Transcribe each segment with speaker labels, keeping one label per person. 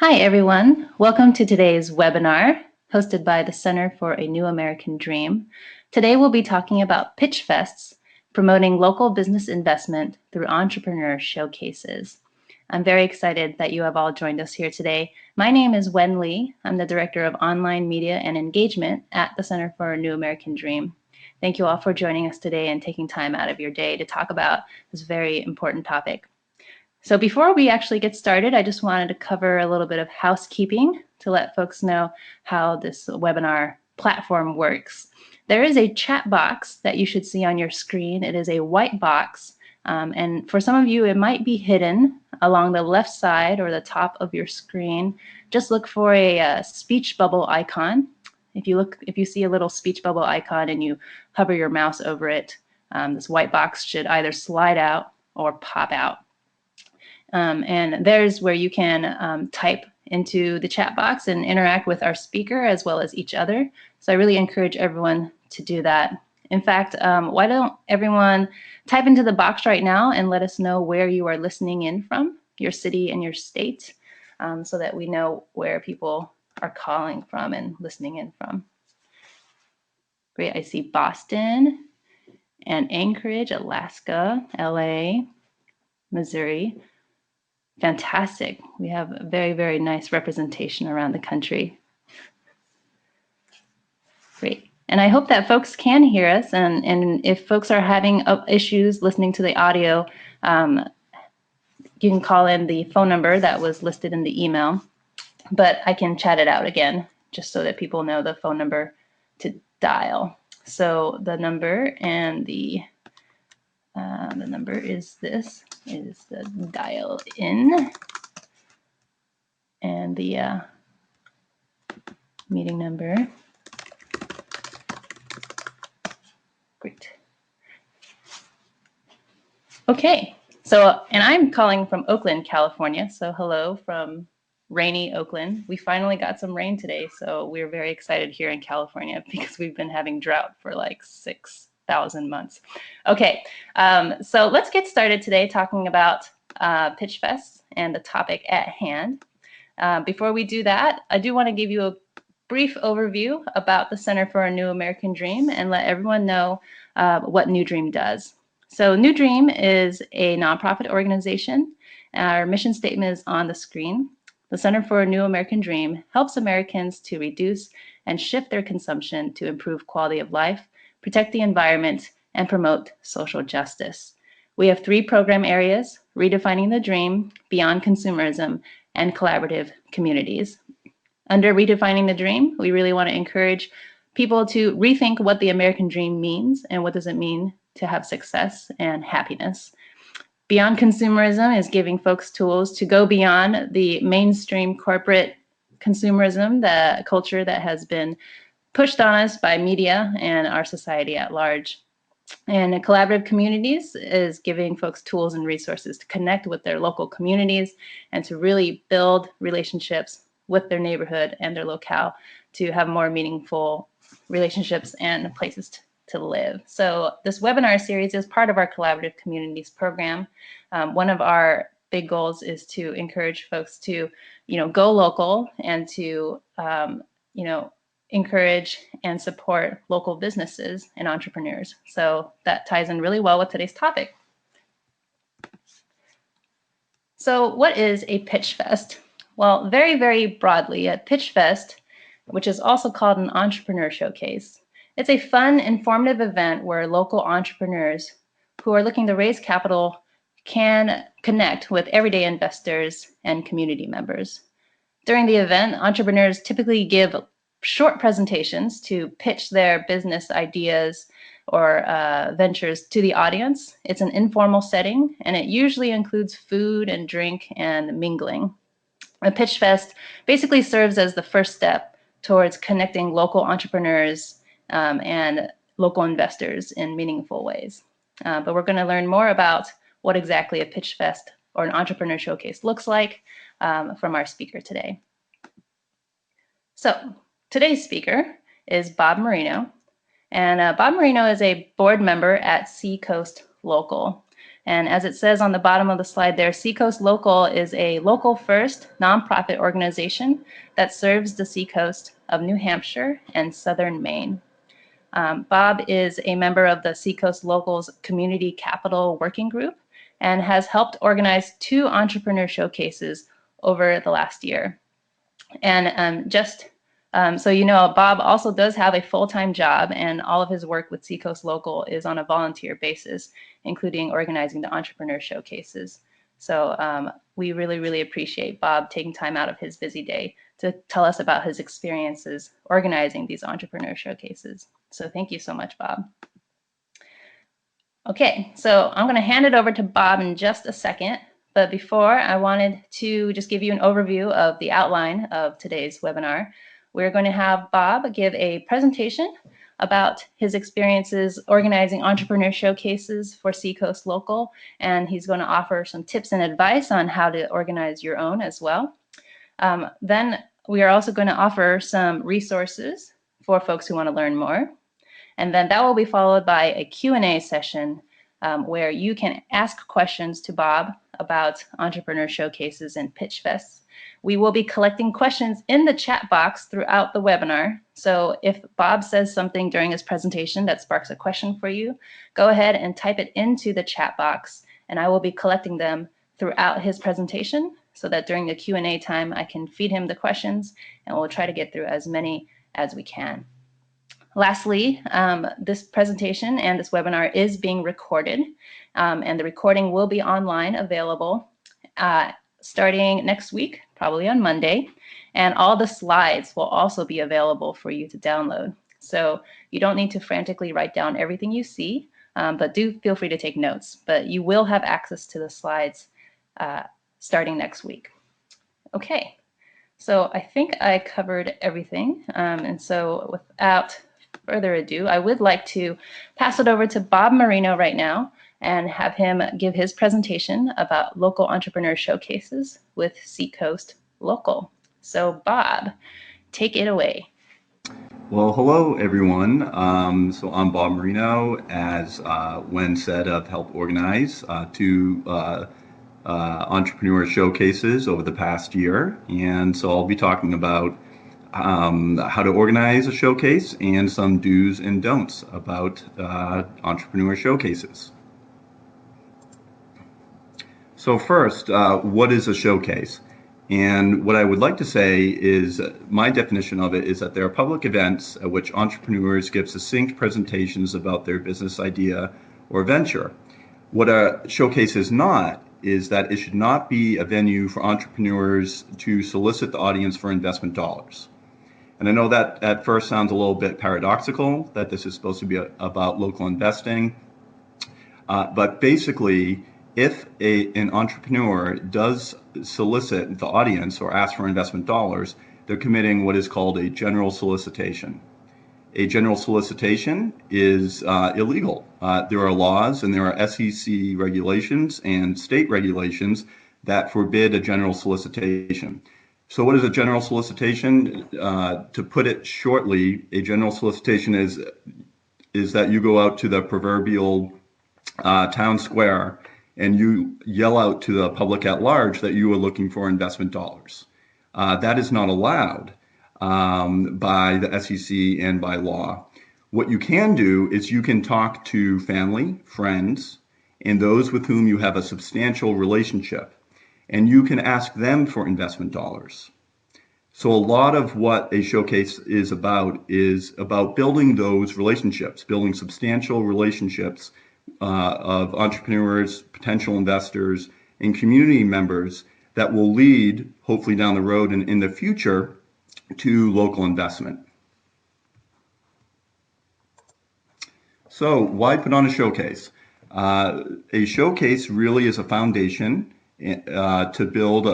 Speaker 1: Hi, everyone. Welcome to today's webinar hosted by the Center for a New American Dream. Today, we'll be talking about Pitchfests, promoting local business investment through entrepreneur showcases. I'm very excited that you have all joined us here today. My name is Wen Lee. I'm the Director of Online Media and Engagement at the Center for a New American Dream. Thank you all for joining us today and taking time out of your day to talk about this very important topic. So before we actually get started, I just wanted to cover a little bit of housekeeping to let folks know how this webinar platform works. There is a chat box that you should see on your screen. It is a white box, and for some of you, it might be hidden along the left side or the top of your screen. Just look for a speech bubble icon. If you see a little speech bubble icon and you hover your mouse over it, this white box should either slide out or pop out. And there's where you can type into the chat box and interact with our speaker as well as each other. So I really encourage everyone to do that. In fact, why don't everyone type into the box right now and let us know where you are listening in from, your city and your state, so that we know where people are calling from and listening in from. Great, I see Boston and Anchorage, Alaska, LA, Missouri. Fantastic. We have a very, very nice representation around the country. Great. And I hope that folks can hear us. And if folks are having issues listening to the audio, you can call in the phone number that was listed in the email. But I can chat it out again, just so that people know the phone number to dial. So the number and the number is this, is the dial in. And the meeting number. Great. Okay, so, and I'm calling from Oakland, California. So hello from rainy Oakland. We finally got some rain today, so we're very excited here in California because we've been having drought for like 6,000 months. Okay, so let's get started today talking about Pitchfests and the topic at hand. Before we do that, I do want to give you a brief overview about the Center for a New American Dream and let everyone know what New Dream does. So New Dream is a nonprofit organization. Our mission statement is on the screen. The Center for a New American Dream helps Americans to reduce and shift their consumption to improve quality of life, protect the environment, and promote social justice. We have 3 program areas: redefining the dream, beyond consumerism, and collaborative communities. Under redefining the dream, we really want to encourage people to rethink what the American dream means and what does it mean to have success and happiness. Beyond consumerism is giving folks tools to go beyond the mainstream corporate consumerism, the culture that has been pushed on us by media and our society at large. And collaborative communities is giving folks tools and resources to connect with their local communities and to really build relationships with their neighborhood and their locale to have more meaningful relationships and places to live. So this webinar series is part of our Collaborative Communities program. One of our big goals is to encourage folks to, go local and to, encourage and support local businesses and entrepreneurs. So that ties in really well with today's topic. So what is a pitch fest? Well, very, very broadly, a pitch fest, which is also called an entrepreneur showcase, it's a fun, informative event where local entrepreneurs who are looking to raise capital can connect with everyday investors and community members. During the event, entrepreneurs typically give short presentations to pitch their business ideas or ventures to the audience. It's an informal setting, and it usually includes food and drink and mingling. A pitch fest basically serves as the first step towards connecting local entrepreneurs and local investors in meaningful ways. But we're going to learn more about what exactly a pitch fest or an entrepreneur showcase looks like from our speaker today. So today's speaker is Bob Marino, and Bob Marino is a board member at Seacoast Local. And as it says on the bottom of the slide there, Seacoast Local is a local first nonprofit organization that serves the Seacoast of New Hampshire and southern Maine. Bob is a member of the Seacoast Local's Community Capital Working Group and has helped organize 2 entrepreneur showcases over the last year. And so you know, Bob also does have a full-time job, and all of his work with Seacoast Local is on a volunteer basis, including organizing the entrepreneur showcases. So we really, really appreciate Bob taking time out of his busy day to tell us about his experiences organizing these entrepreneur showcases. So thank you so much, Bob. Okay, so I'm going to hand it over to Bob in just a second. But before, I wanted to just give you an overview of the outline of today's webinar. We're going to have Bob give a presentation about his experiences organizing entrepreneur showcases for Seacoast Local, and he's going to offer some tips and advice on how to organize your own as well. Then we are also going to offer some resources for folks who want to learn more. And then that will be followed by a Q&A session where you can ask questions to Bob about entrepreneur showcases and Pitchfests. We will be collecting questions in the chat box throughout the webinar. So if Bob says something during his presentation that sparks a question for you, go ahead and type it into the chat box, and I will be collecting them throughout his presentation so that during the Q&A time, I can feed him the questions, and we'll try to get through as many as we can. Lastly, this presentation and this webinar is being recorded, and the recording will be online available starting next week, probably on Monday, and all the slides will also be available for you to download. So you don't need to frantically write down everything you see, but do feel free to take notes. But you will have access to the slides starting next week. Okay, so I think I covered everything, and so without further ado, I would like to pass it over to Bob Marino right now and have him give his presentation about local entrepreneur showcases with Seacoast Local. So Bob, take it away.
Speaker 2: Well, hello everyone. So I'm Bob Marino, as Wen said, I've helped organize 2 entrepreneur showcases over the past year. And so I'll be talking about how to organize a showcase and some do's and don'ts about entrepreneur showcases. So first, what is a showcase? And what I would like to say is my definition of it is that there are public events at which entrepreneurs give succinct presentations about their business idea or venture. What a showcase is not is that it should not be a venue for entrepreneurs to solicit the audience for investment dollars. And I know that at first sounds a little bit paradoxical, that this is supposed to be about local investing. But basically, if an entrepreneur does solicit the audience or ask for investment dollars, they're committing what is called a general solicitation. A general solicitation is illegal. There are laws and there are SEC regulations and state regulations that forbid a general solicitation. So what is a general solicitation? To put it shortly, a general solicitation is that you go out to the proverbial town square and you yell out to the public at large that you are looking for investment dollars. That is not allowed by the SEC and by law. What you can do is you can talk to family, friends, and those with whom you have a substantial relationship, and you can ask them for investment dollars. So a lot of what a showcase is about building those relationships, building substantial relationships of entrepreneurs, potential investors, and community members that will lead, hopefully down the road and in the future, to local investment. So why put on a showcase? A showcase really is a foundation to build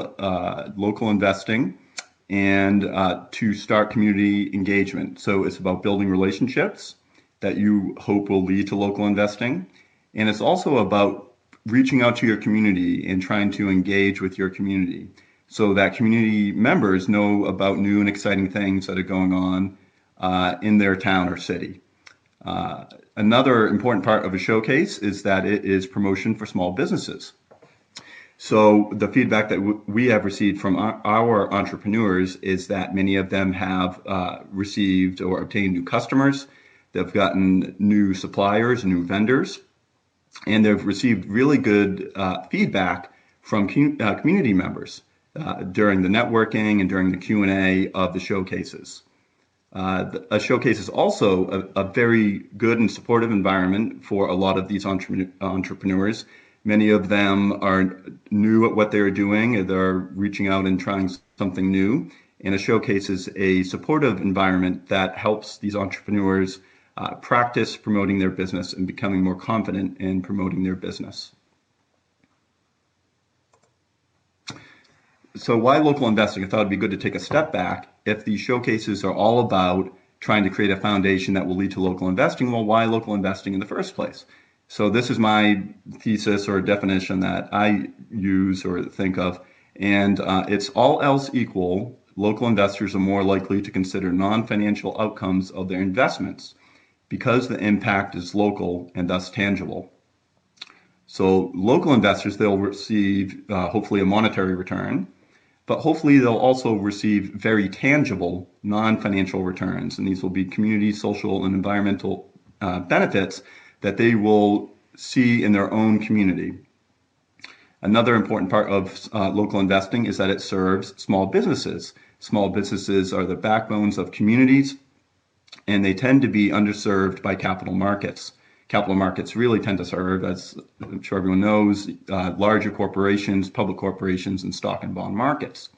Speaker 2: local investing and to start community engagement. So it's about building relationships that you hope will lead to local investing. And it's also about reaching out to your community and trying to engage with your community so that community members know about new and exciting things that are going on in their town or city. Another important part of a showcase is that it is promotion for small businesses. So the feedback that we have received from our entrepreneurs is that many of them have received or obtained new customers. They've gotten new suppliers, new vendors, and they've received really good feedback from community members during the networking and during the Q&A of the showcases. A showcase is also a very good and supportive environment for a lot of these entrepreneurs. Many of them are new at what they're doing. They're reaching out and trying something new. And a showcase is a supportive environment that helps these entrepreneurs practice promoting their business and becoming more confident in promoting their business. So why local investing? I thought it'd be good to take a step back. If these showcases are all about trying to create a foundation that will lead to local investing, well, why local investing in the first place? So this is my thesis or definition that I use or think of, and it's all else equal, local investors are more likely to consider non-financial outcomes of their investments because the impact is local and thus tangible. So local investors, they'll receive hopefully a monetary return, but hopefully they'll also receive very tangible non-financial returns, and these will be community, social, and environmental benefits that they will see in their own community. Another important part of local investing is that it serves small businesses. Small businesses are the backbones of communities, and they tend to be underserved by capital markets. Capital markets really tend to serve, as I'm sure everyone knows, larger corporations, public corporations, and stock and bond markets.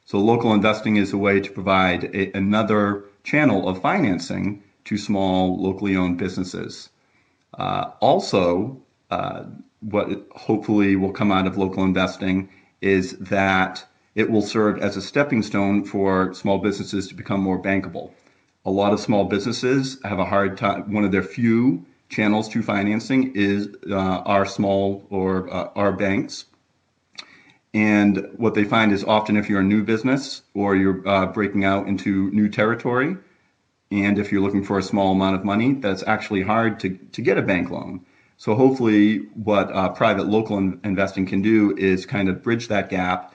Speaker 2: So local investing is a way to provide another channel of financing to small, locally owned businesses. What hopefully will come out of local investing is that it will serve as a stepping stone for small businesses to become more bankable. A lot of small businesses have a hard time. One of their few channels to financing is our small or our banks. And what they find is often if you're a new business or you're breaking out into new territory, and if you're looking for a small amount of money, that's actually hard to get a bank loan. So hopefully what private local investing can do is kind of bridge that gap,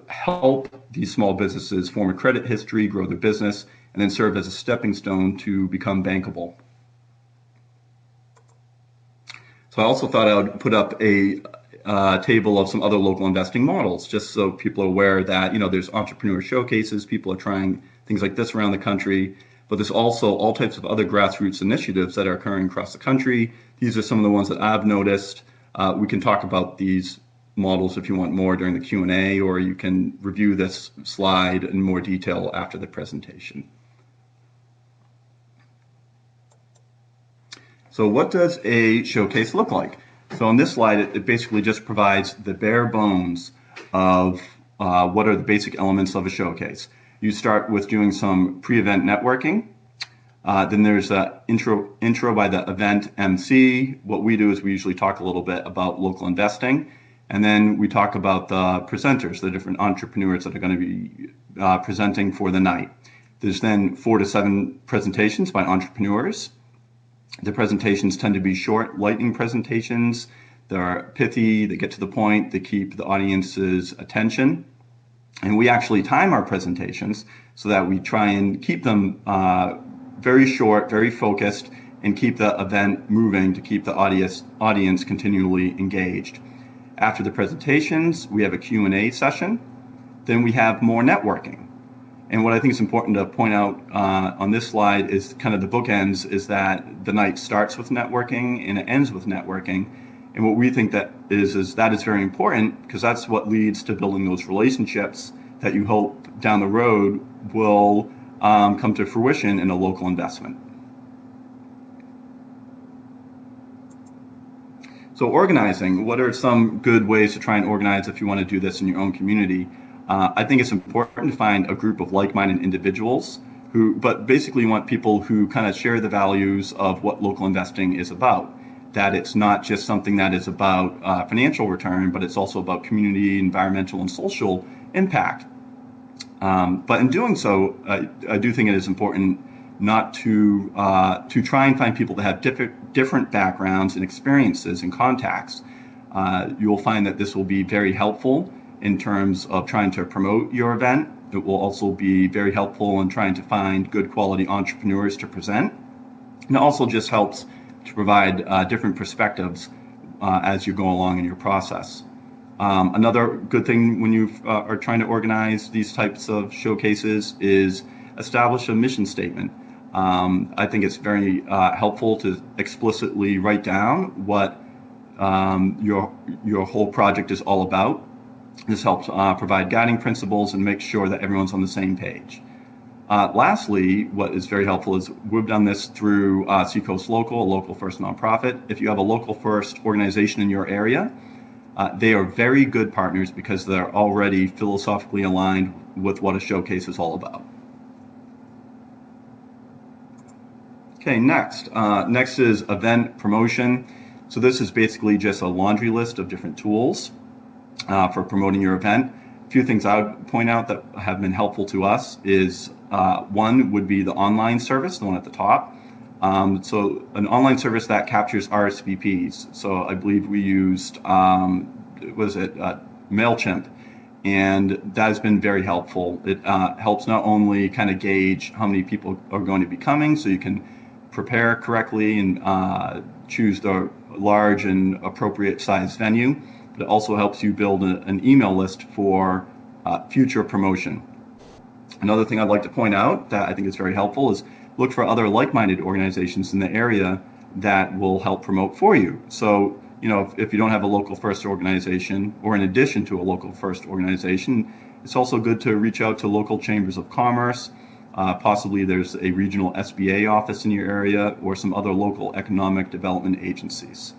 Speaker 2: help these small businesses form a credit history, grow their business, and then serve as a stepping stone to become bankable. So I also thought I would put up a table of some other local investing models, just so people are aware that, there's entrepreneur showcases, people are trying things like this around the country, but there's also all types of other grassroots initiatives that are occurring across the country. These are some of the ones that I've noticed. We can talk about these models if you want more during the Q&A, or you can review this slide in more detail after the presentation. So what does a showcase look like? So on this slide, it basically just provides the bare bones of what are the basic elements of a showcase. You start with doing some pre-event networking. Then there's an intro by the event MC. What we do is we usually talk a little bit about local investing. And then we talk about the presenters, the different entrepreneurs that are going to be presenting for the night. There's then 4 to 7 presentations by entrepreneurs. The presentations tend to be short, lightning presentations. They're pithy, they get to the point, they keep the audience's attention. And we actually time our presentations so that we try and keep them very short, very focused, and keep the event moving to keep the audience continually engaged. After the presentations, we have a Q&A session. Then we have more networking. And what I think is important to point out on this slide is kind of the bookends is that the night starts with networking and it ends with networking. And what we think that is that is very important because that's what leads to building those relationships that you hope down the road will come to fruition in a local investment. So organizing, what are some good ways to try and organize if you want to do this in your own community? I think it's important to find a group of like-minded individuals but basically you want people who kind of share the values of what local investing is about. That it's not just something that is about financial return, but it's also about community, environmental, and social impact. But in doing so, I do think it is important not to try and find people that have different backgrounds and experiences and contacts. You will find that this will be very helpful in terms of trying to promote your event. It will also be very helpful in trying to find good quality entrepreneurs to present. And it also just helps to provide different perspectives as you go along in your process. Another good thing when you are trying to organize these types of showcases is establish a mission statement. I think it's very helpful to explicitly write down what your whole project is all about. This helps provide guiding principles and make sure that everyone's on the same page. Lastly, what is very helpful is we've done this through Seacoast Local, a local first nonprofit. If you have a local first organization in your area, they are very good partners because they're already philosophically aligned with what a showcase is all about. Okay, next is event promotion. So this is basically just a laundry list of different tools for promoting your event. A few things I would point out that have been helpful to us is one would be the online service, the one at the top. So an online service that captures RSVPs. So I believe we used, MailChimp, and that has been very helpful. It helps not only kind of gauge how many people are going to be coming, so you can prepare correctly and choose the large and appropriate size venue, but it also helps you build an email list for future promotion. Another thing I'd like to point out that I think is very helpful is look for other like-minded organizations in the area that will help promote for you. So, if you don't have a local first organization, or in addition to a local first organization, it's also good to reach out to local chambers of commerce. Possibly there's a regional SBA office in your area or some other local economic development agencies.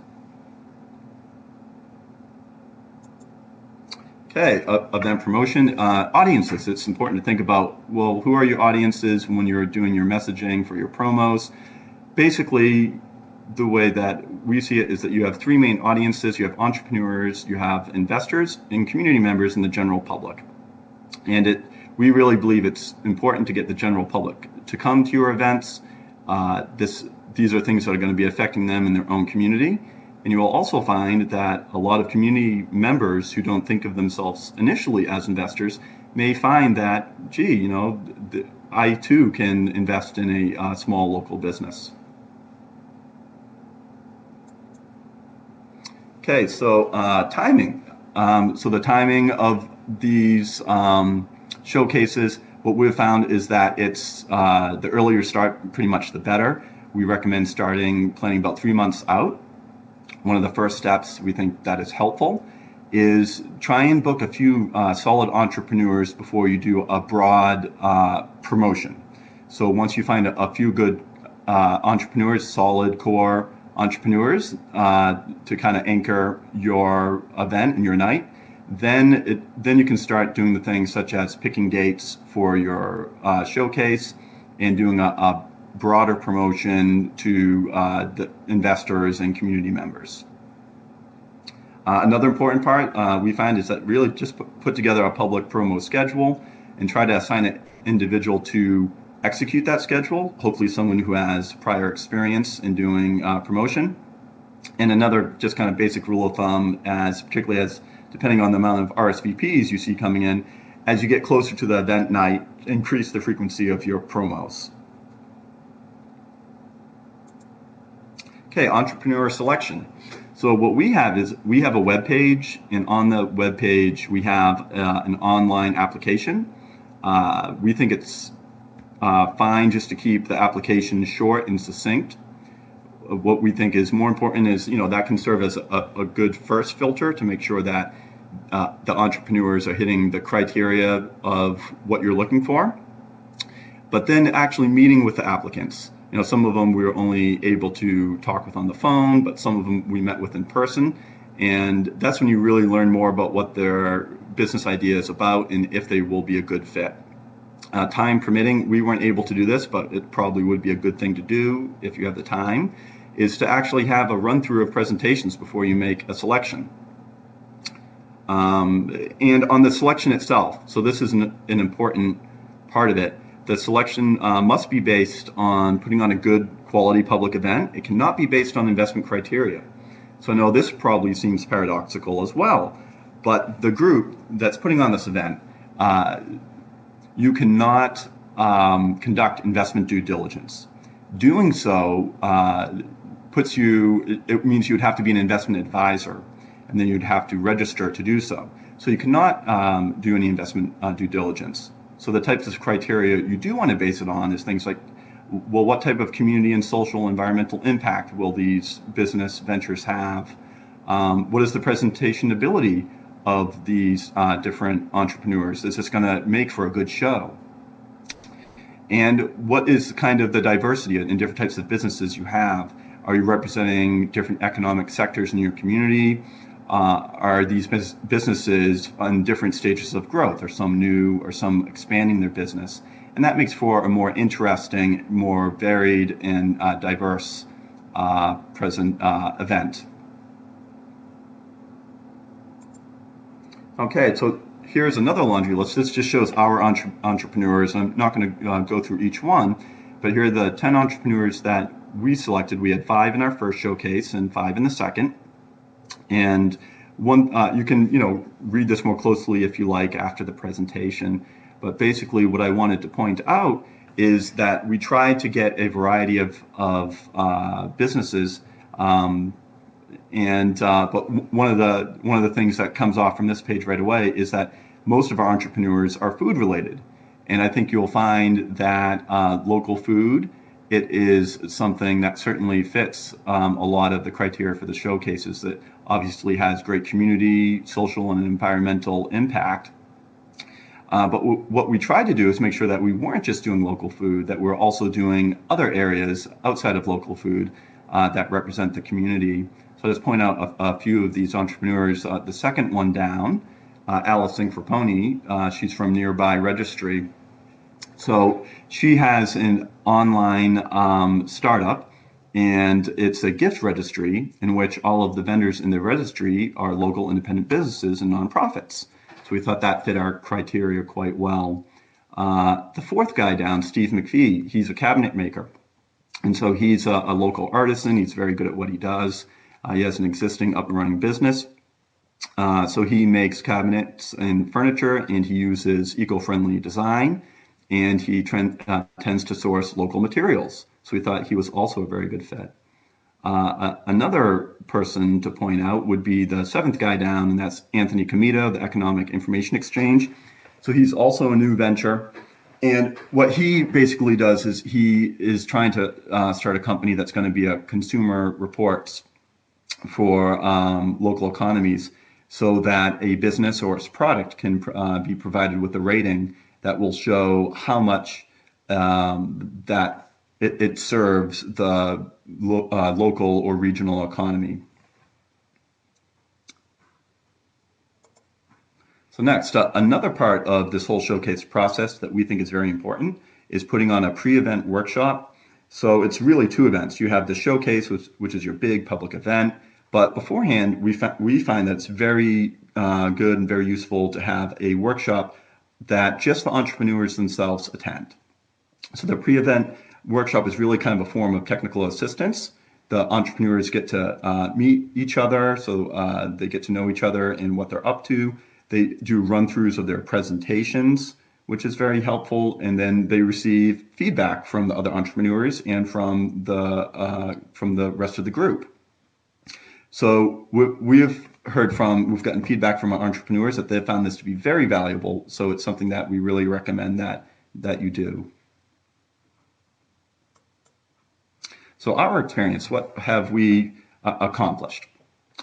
Speaker 2: Okay, event promotion. Audiences. It's important to think about, well, who are your audiences when you're doing your messaging for your promos? Basically, the way that we see it is that you have three main audiences. You have entrepreneurs, you have investors, and community members in the general public. And we really believe it's important to get the general public to come to your events. These are things that are going to be affecting them in their own community. And you will also find that a lot of community members who don't think of themselves initially as investors may find that, I too can invest in a small local business. Okay, so timing. So the timing of these showcases, what we've found is that it's the earlier you start, pretty much the better. We recommend planning about 3 months out. One of the first steps we think that is helpful is try and book a few solid entrepreneurs before you do a broad promotion. So once you find a few good entrepreneurs, solid core entrepreneurs to kind of anchor your event and your night, then you can start doing the things such as picking dates for your showcase and doing a broader promotion to the investors and community members. Another important part we find is that really just put together a public promo schedule and try to assign an individual to execute that schedule, hopefully someone who has prior experience in doing promotion. And another just kind of basic rule of thumb, particularly as depending on the amount of RSVPs you see coming in, as you get closer to the event night, increase the frequency of your promos. Okay, entrepreneur selection. So what we have is we have a web page, and on the web page we have an online application. We think it's fine just to keep the application short and succinct. What we think is more important is, that can serve as a good first filter to make sure that the entrepreneurs are hitting the criteria of what you're looking for. But then actually meeting with the applicants. Some of them we were only able to talk with on the phone, but some of them we met with in person. And that's when you really learn more about what their business idea is about and if they will be a good fit. Time permitting, we weren't able to do this, but it probably would be a good thing to do if you have the time, is to actually have a run-through of presentations before you make a selection. And on the selection itself, so this is an important part of it, the selection must be based on putting on a good quality public event. It cannot be based on investment criteria. So I know this probably seems paradoxical as well, but the group that's putting on this event, you cannot conduct investment due diligence. Doing so it means you would have to be an investment advisor, and then you'd have to register to do so. So you cannot do any investment due diligence. So the types of criteria you do want to base it on is things like, well, what type of community and social environmental impact will these business ventures have? What is the presentation ability of these different entrepreneurs? Is this going to make for a good show? And what is kind of the diversity in different types of businesses you have? Are you representing different economic sectors in your community? Are these businesses on different stages of growth? Are some new or some expanding their business? And that makes for a more interesting, more varied and diverse event. Okay, so here's another laundry list. This just shows our entrepreneurs. I'm not going to go through each one, but here are the 10 entrepreneurs that we selected. We had 5 in our first showcase and 5 in the second. And one, you can read this more closely if you like after the presentation. But basically, what I wanted to point out is that we tried to get a variety of businesses. But one of the things that comes off from this page right away is that most of our entrepreneurs are food related, and I think you'll find that local food, it is something that certainly fits a lot of the criteria for the showcases. That obviously has great community, social, and environmental impact. But what we tried to do is make sure that we weren't just doing local food, that we're also doing other areas outside of local food that represent the community. So I'll just point out a few of these entrepreneurs. The second one down, Alice Frapponi, she's from Nearby Registry. So she has an online startup, and it's a gift registry in which all of the vendors in the registry are local independent businesses and nonprofits. So we thought that fit our criteria quite well. The fourth guy down, Steve McPhee, he's a cabinet maker. And so he's a local artisan. He's very good at what he does. He has an existing up and running business. So he makes cabinets and furniture, and he uses eco-friendly design, and he tends to source local materials. So we thought he was also a very good fit. Another person to point out would be the seventh guy down, and that's Anthony Comito, the Economic Information Exchange. So he's also a new venture. And what he basically does is he is trying to start a company that's going to be a consumer reports for local economies, so that a business or its product can be provided with a rating that will show how much that it serves the local or regional economy. So next, another part of this whole showcase process that we think is very important is putting on a pre-event workshop. So it's really 2 events. You have the showcase, which is your big public event, but beforehand, we find that it's very good and very useful to have a workshop that just the entrepreneurs themselves attend. So the pre-event workshop is really kind of a form of technical assistance. The entrepreneurs get to meet each other, so they get to know each other and what they're up to. They do run-throughs of their presentations, which is very helpful, and then they receive feedback from the other entrepreneurs and from the rest of the group. So we've gotten feedback from our entrepreneurs that they found this to be very valuable. So it's something that we really recommend that you do. So our experience, what have we accomplished?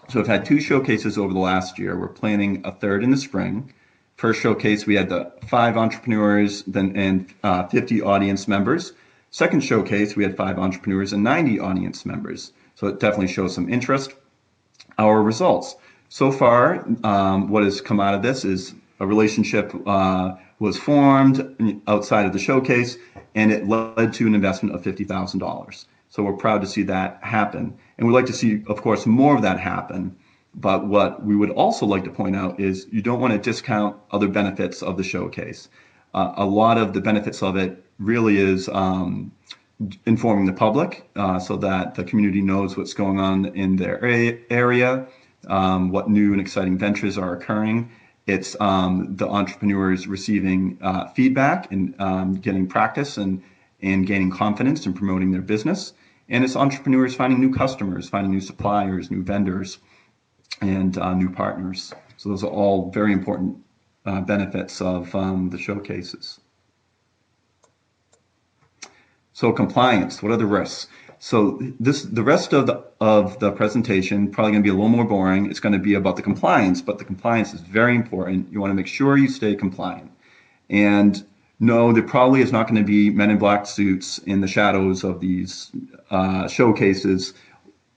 Speaker 2: So we've had 2 showcases over the last year. We're planning a third in the spring. First showcase, we had the 5 entrepreneurs and 50 audience members. Second showcase, we had 5 entrepreneurs and 90 audience members. So it definitely shows some interest. Our results. So far, what has come out of this is a relationship was formed outside of the showcase, and it led to an investment of $50,000. So we're proud to see that happen. And we'd like to see, of course, more of that happen. But what we would also like to point out is you don't want to discount other benefits of the showcase. A lot of the benefits of it really is informing the public so that the community knows what's going on in their area, what new and exciting ventures are occurring. It's the entrepreneurs receiving feedback and getting practice and gaining confidence in promoting their business. And it's entrepreneurs finding new customers, finding new suppliers, new vendors, and new partners. So those are all very important benefits of the showcases. So compliance, what are the risks? So the rest of the presentation probably going to be a little more boring. It's going to be about the compliance, but the compliance is very important. You want to make sure you stay compliant. And no, there probably is not going to be men in black suits in the shadows of these showcases,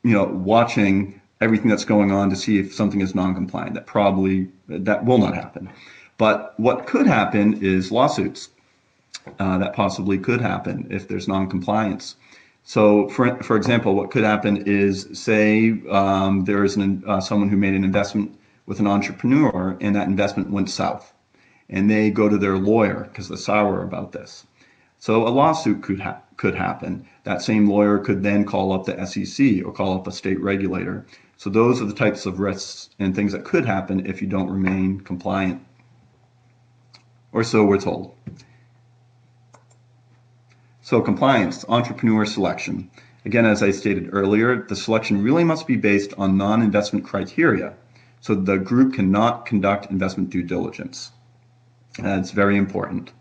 Speaker 2: watching everything that's going on to see if something is non-compliant. That will not happen. But what could happen is lawsuits. That possibly could happen if there's non-compliance. So, for example, what could happen is, say there is someone who made an investment with an entrepreneur, and that investment went south, and they go to their lawyer because they're sour about this. So a lawsuit could happen. That same lawyer could then call up the SEC or call up a state regulator. So those are the types of risks and things that could happen if you don't remain compliant, or so we're told. So compliance, entrepreneur selection. Again, as I stated earlier, the selection really must be based on non-investment criteria. So the group cannot conduct investment due diligence. That's very important.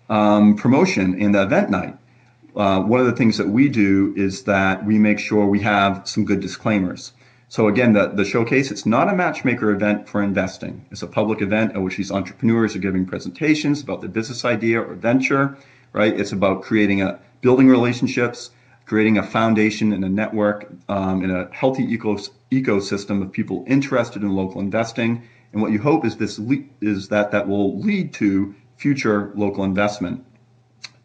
Speaker 2: Promotion and the event night. One of the things that we do is that we make sure we have some good disclaimers. So again, the showcase, it's not a matchmaker event for investing. It's a public event at which these entrepreneurs are giving presentations about their business idea or venture, right? It's about building relationships, creating a foundation and a network in a healthy ecosystem of people interested in local investing. And what you hope is that will lead to future local investment.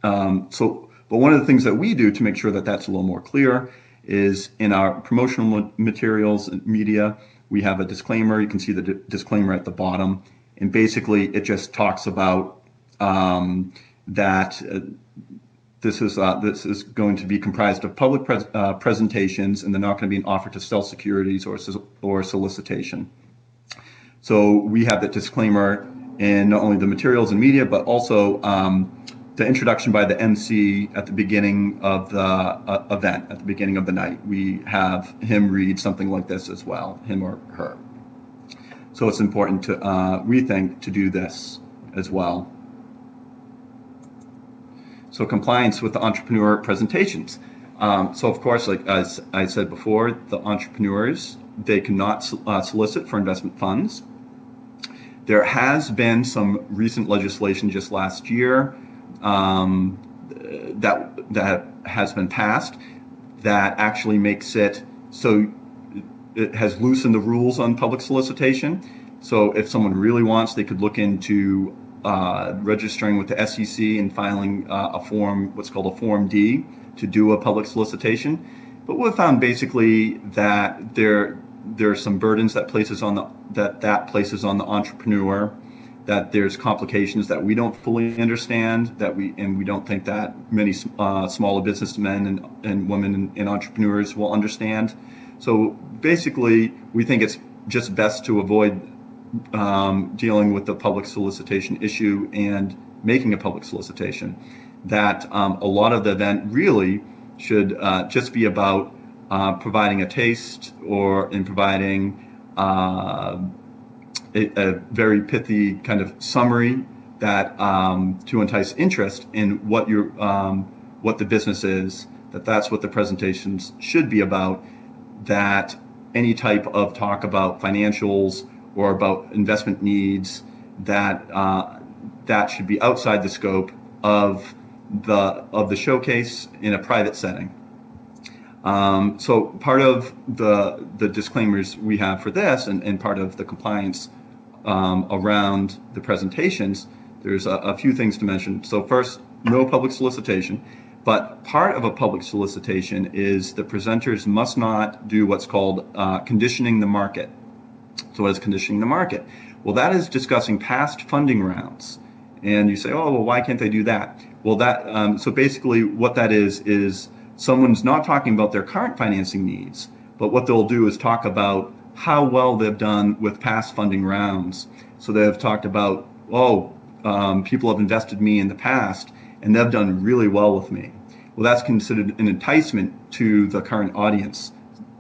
Speaker 2: But one of the things that we do to make sure that that's a little more clear is in our promotional materials and media, we have a disclaimer. You can see the disclaimer at the bottom. And basically, it just talks about that this is going to be comprised of public presentations, and they're not going to be an offer to sell securities or solicitation. So we have that disclaimer in not only the materials and media, but also the introduction by the MC at the beginning of the event, at the beginning of the night. We have him read something like this as well, him or her. So it's important to, we think, to do this as well. So compliance with the entrepreneur presentations. So of course, like as I said before, the entrepreneurs, they cannot solicit for investment funds. There has been some recent legislation just last year that has been passed that actually makes it so it has loosened the rules on public solicitation. So if someone really wants, they could look into registering with the SEC and filing a form, what's called a Form D, to do a public solicitation. But we've found basically that there are some burdens that places on the entrepreneur, that there's complications that we don't fully understand, and we don't think that many smaller businessmen and women and entrepreneurs will understand. So basically, we think it's just best to avoid dealing with the public solicitation issue and making a public solicitation. That a lot of the event really should just be about providing a taste and providing a very pithy kind of summary that to entice interest in what the business is. That's what the presentations should be about. That any type of talk about financials or about investment needs, that should be outside the scope of the showcase in a private setting. So part of the disclaimers we have for this and part of the compliance around the presentations, there's a few things to mention. So first, no public solicitation, but part of a public solicitation is the presenters must not do what's called conditioning the market. So what is conditioning the market? Well, that is discussing past funding rounds. And you say, oh, well, why can't they do that? Well, so basically what that is someone's not talking about their current financing needs, but what they'll do is talk about how well they've done with past funding rounds. So they've talked about, people have invested in me in the past, and they've done really well with me. Well, that's considered an enticement to the current audience.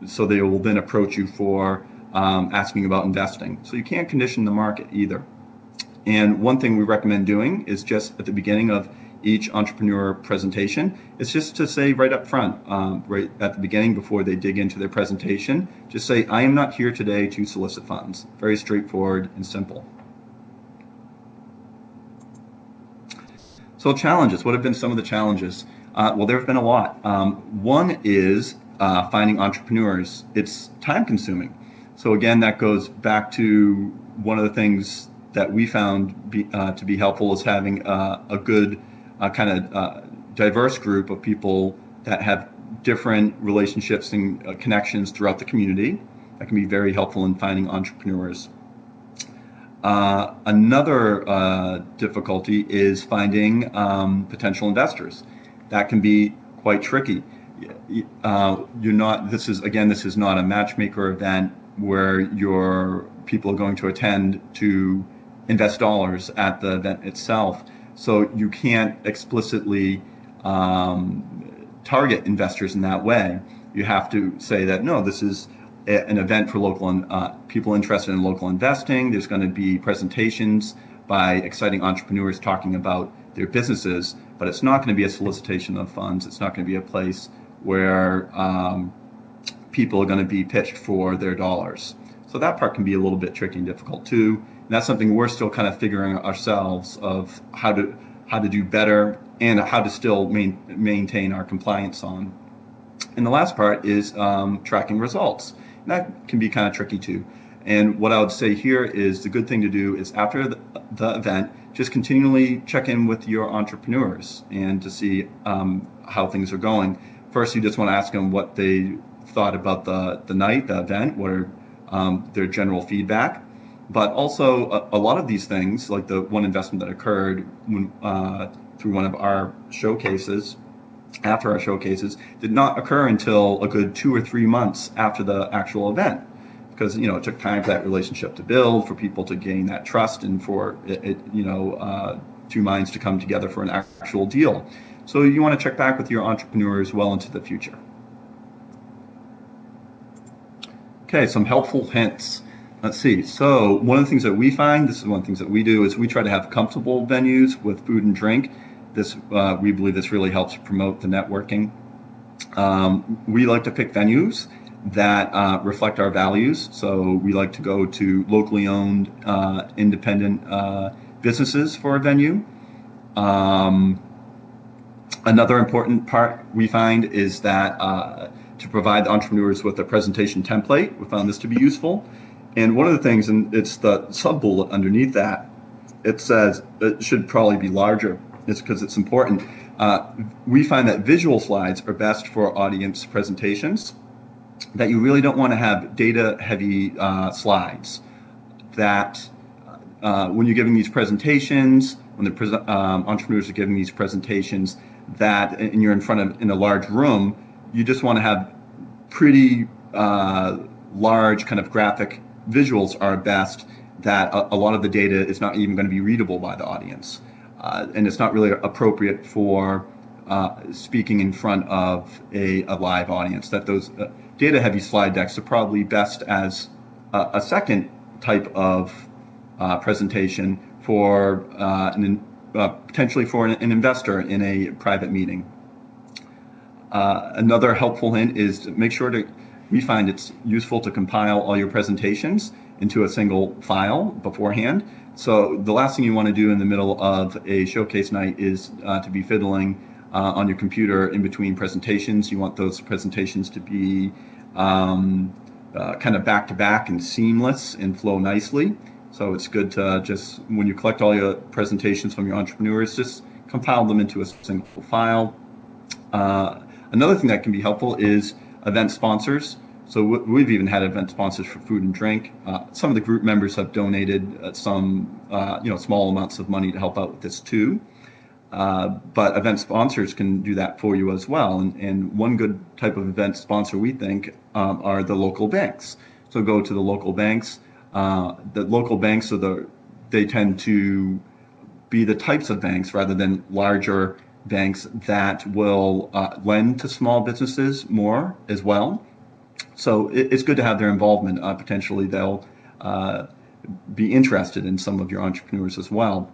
Speaker 2: So they will then approach you for asking about investing. So you can't condition the market either. And one thing we recommend doing is just at the beginning of each entrepreneur presentation, it's just to say right up front, right at the beginning before they dig into their presentation, just say, I am not here today to solicit funds. Very straightforward and simple. So challenges, what have been some of the challenges? Well, there have been a lot. One is finding entrepreneurs. It's time consuming. So again, that goes back to one of the things that we found to be helpful is having a good diverse group of people that have different relationships and connections throughout the community. That can be very helpful in finding entrepreneurs. Another difficulty is finding potential investors. That can be quite tricky. This is not a matchmaker event where your people are going to attend to invest dollars at the event itself. So you can't explicitly target investors in that way. You have to say that, no, this is an event for local people interested in local investing. There's going to be presentations by exciting entrepreneurs talking about their businesses, but it's not going to be a solicitation of funds. It's not going to be a place where people are going to be pitched for their dollars. So that part can be a little bit tricky and difficult too. And that's something we're still kind of figuring out ourselves of how to do better and how to still maintain our compliance on. And the last part is tracking results. And that can be kind of tricky too. And what I would say here is the good thing to do is after the event, just continually check in with your entrepreneurs and to see how things are going. First, you just want to ask them what they thought about the night, the event, what are their general feedback. But also a lot of these things, like the one investment that occurred through one of our showcases, after our showcases, did not occur until a good 2 or 3 months after the actual event. Because it took time for that relationship to build, for people to gain that trust, and for two minds to come together for an actual deal. So you want to check back with your entrepreneurs well into the future. Okay, some helpful hints. Let's see. So one of the things that we find, this is one of the things that we do, is we try to have comfortable venues with food and drink. We believe this really helps promote the networking. We like to pick venues that reflect our values. So we like to go to locally owned, independent businesses for a venue. Another important part we find is that to provide the entrepreneurs with a presentation template. We found this to be useful. And one of the things, and it's the sub-bullet underneath that, it says it should probably be larger. It's because it's important. We find that visual slides are best for audience presentations, that you really don't want to have data-heavy slides. That when you're giving these presentations, when the entrepreneurs are giving these presentations, and you're in a large room, you just want to have pretty large kind of graphic visuals are best, that a lot of the data is not even going to be readable by the audience. And it's not really appropriate for speaking in front of a live audience. That those data-heavy slide decks are probably best as a second type of presentation for potentially for an investor in a private meeting. Another helpful hint is to make sure we find it's useful to compile all your presentations into a single file beforehand. So the last thing you want to do in the middle of a showcase night is to be fiddling on your computer in between presentations. You want those presentations to be kind of back to back and seamless and flow nicely. So it's good to just, when you collect all your presentations from your entrepreneurs, just compile them into a single file. Another thing that can be helpful is event sponsors. So we've even had event sponsors for food and drink. Some of the group members have donated some, small amounts of money to help out with this too. But event sponsors can do that for you as well. And one good type of event sponsor, we think, are the local banks. So go to the local banks. The local banks they tend to be the types of banks rather than larger banks that will lend to small businesses more as well. So it's good to have their involvement. Potentially they'll be interested in some of your entrepreneurs as well.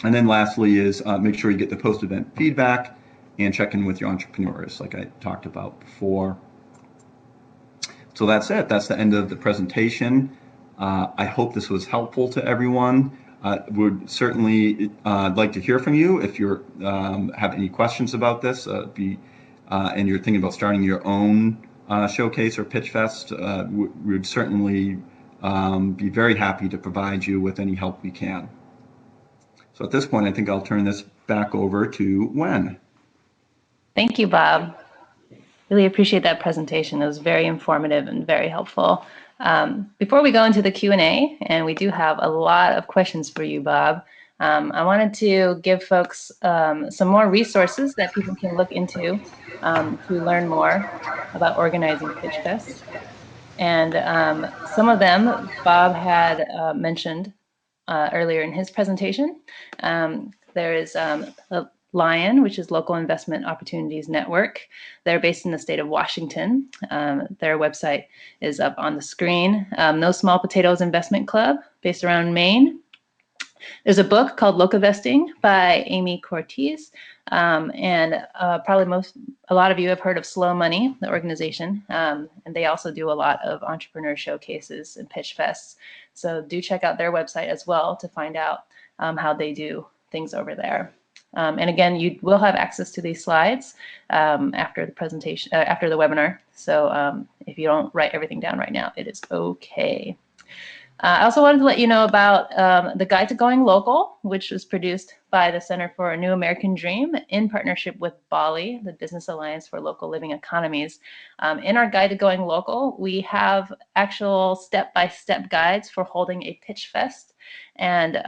Speaker 2: And then lastly is make sure you get the post-event feedback and check in with your entrepreneurs like I talked about before. So that's it. That's the end of the presentation. I hope this was helpful to everyone. Would certainly like to hear from you if you have any questions about this and you're thinking about starting your own showcase or Pitchfest. We would certainly be very happy to provide you with any help we can. So at this point, I think I'll turn this back over to Wen.
Speaker 1: Thank you, Bob. Really appreciate that presentation. It was very informative and very helpful. Before we go into the Q&A, and we do have a lot of questions for you, Bob, I wanted to give folks some more resources that people can look into to learn more about organizing Pitchfests. And some of them Bob had mentioned earlier in his presentation. There is Lion, which is Local Investment Opportunities Network. They're based in the state of Washington. Their website is up on the screen. No Small Potatoes Investment Club, based around Maine. There's a book called Locavesting by Amy Cortez. And probably a lot of you have heard of Slow Money, the organization. And they also do a lot of entrepreneur showcases and pitch fests. So do check out their website as well to find out how they do things over there. And again, you will have access to these slides after the presentation, after the webinar. So if you don't write everything down right now, it is okay. I also wanted to let you know about the Guide to Going Local, which was produced by the Center for a New American Dream in partnership with BALI, the Business Alliance for Local Living Economies. In our Guide to Going Local, we have actual step-by-step guides for holding a pitch fest, and